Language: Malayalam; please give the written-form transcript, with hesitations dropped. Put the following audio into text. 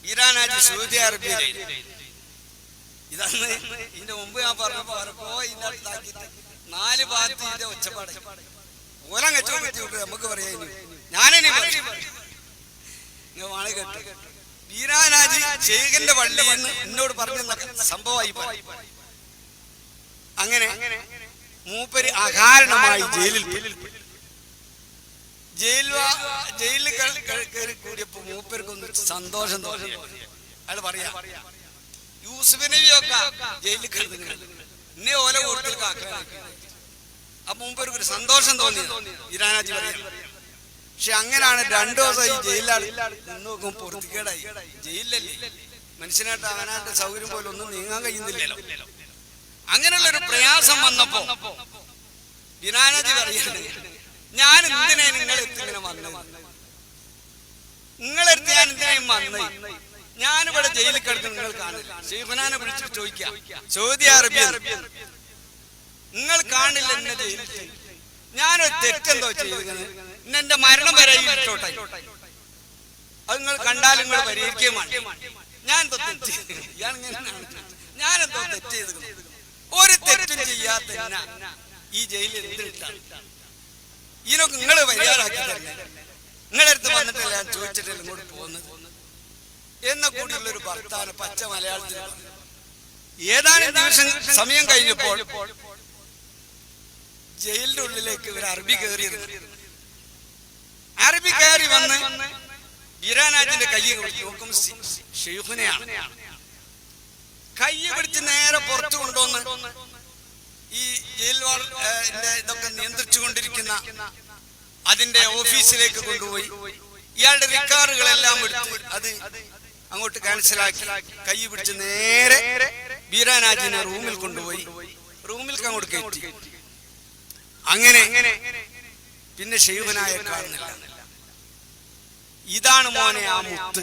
ബീരാനാജി സൗദി അറേബ്യയിൽ. ഇതാണ് ഇതിന്റെ മുമ്പ് ഞാൻ പറഞ്ഞപ്പോ ഇതിനകത്താക്കിയിട്ട് 4 ഭാഗത്ത് ഇതിന്റെ ഒച്ചപ്പാട് ഓരം കച്ചവടത്തി നമുക്ക് പറയാം. ഞാനിനി വാണ കേട്ട് ബീരാനാജി ഷെയ്ഖിന്റെ പള്ളിയിൽ നിന്ന് എന്നോട് പറഞ്ഞ സംഭവമായി. അങ്ങനെ മൂപ്പര് അകാരണമായി ജയിലിൽ കയറി കൂടിയപ്പോ മൂപ്പർക്കൊന്ന് സന്തോഷം തോന്നി. അയാൾ പറയാ യൂസുഫ് നബിയൊക്കെ ജയിലിൽ കിടന്നു ഇന്നെ ഓല കൂടുതൽ കാക്കാനാക്കി. അപ്പൊ മൂപ്പർക്ക് ഒരു സന്തോഷം തോന്നി ബീരാനാജി പറയാം. പക്ഷെ അങ്ങനെയാണ് 2 ദിവസം ഈ ജയിലിലാണ് നിന്ന് നോക്കും പൊറുതിക്കേടായി. ജയിലിലല്ലേ മനുഷ്യനായിട്ട് അവനായിട്ട് സൗകര്യം പോലെ ഒന്നും നീങ്ങാൻ കഴിയുന്നില്ലല്ലോ. അങ്ങനെയുള്ളൊരു പ്രയാസം വന്നപ്പോ ബീരാനാജി പറയാണ് ഞാൻ എന്തിനാ നിങ്ങളെടുത്ത് ഇങ്ങനെ വന്നത്? നിങ്ങളെടുത്ത് ഞാൻ എന്തിനായും വന്നത്? ഞാനിവിടെ ജയിലിൽ കിടന്ന് നിങ്ങൾ കാണില്ല. ഷെയ്ഖുനാനെ വിളിച്ചിട്ട് ചോദിക്കാം, സൗദി അറേബ്യ നിങ്ങൾ കാണില്ല എന്നെ ജയിലിൽ. ഞാനൊരു തെറ്റെന്തോ ചെയ്തത്? എന്റെ മരണം വരെ ഇട്ടോട്ടെ, അത് നിങ്ങൾ കണ്ടാലും നിങ്ങൾ പരിഹരിക്കുകയുമാണ്. ഞാൻ എന്തോ തെറ്റ് ഞാനെന്തോ തെറ്റ് ചെയ്ത്? ഒരു തെറ്റും ചെയ്യാത്ത ഈ ജയിലിൽ എന്തിട്ടാണ്? ഇതിനൊക്കെ നിങ്ങൾ പരിഹാരമാക്കി തരുന്നത്. നിങ്ങളടുത്ത് വന്നിട്ടല്ല ഞാൻ ചോദിച്ചിട്ടല്ല ഇങ്ങോട്ട് പോകുന്നത് എന്ന കൂടിയുള്ളൊരു ഭർത്താവ് പച്ച മലയാളത്തിൽ. ഏതാനും ദിവസം സമയം കഴിഞ്ഞപ്പോൾ ജയിലിന്റെ ഉള്ളിലേക്ക് ഒരു അറബി കയറിയത്. അറബി കയറി വന്ന് ബീരാനാജിന്റെ കൈ നോക്കും ഷെയ്ഖുനെയാണ്. കൈ പിടിച്ച് നേരെ പുറത്തു കൊണ്ടുവന്ന് ഈ ജയിൽ ഇതൊക്കെ നിയന്ത്രിച്ചു കൊണ്ടിരിക്കുന്ന അതിന്റെ ഓഫീസിലേക്ക് കൊണ്ടുപോയി ഇയാളുടെ റിക്കാർഡുകളെല്ലാം എടുത്ത് അത് അങ്ങോട്ട് ക്യാൻസലാക്കി കൈ പിടിച്ച് നേരെ ബീരാനാജിനെ റൂമിൽ കൊണ്ടുപോയി റൂമിൽ അങ്ങോട്ട് കയറ്റി. അങ്ങനെ പിന്നെ ഷെയ്ഖുനായെ കാണുന്നില്ല. ഇതാണ് മോനെ ആ മുത്ത്.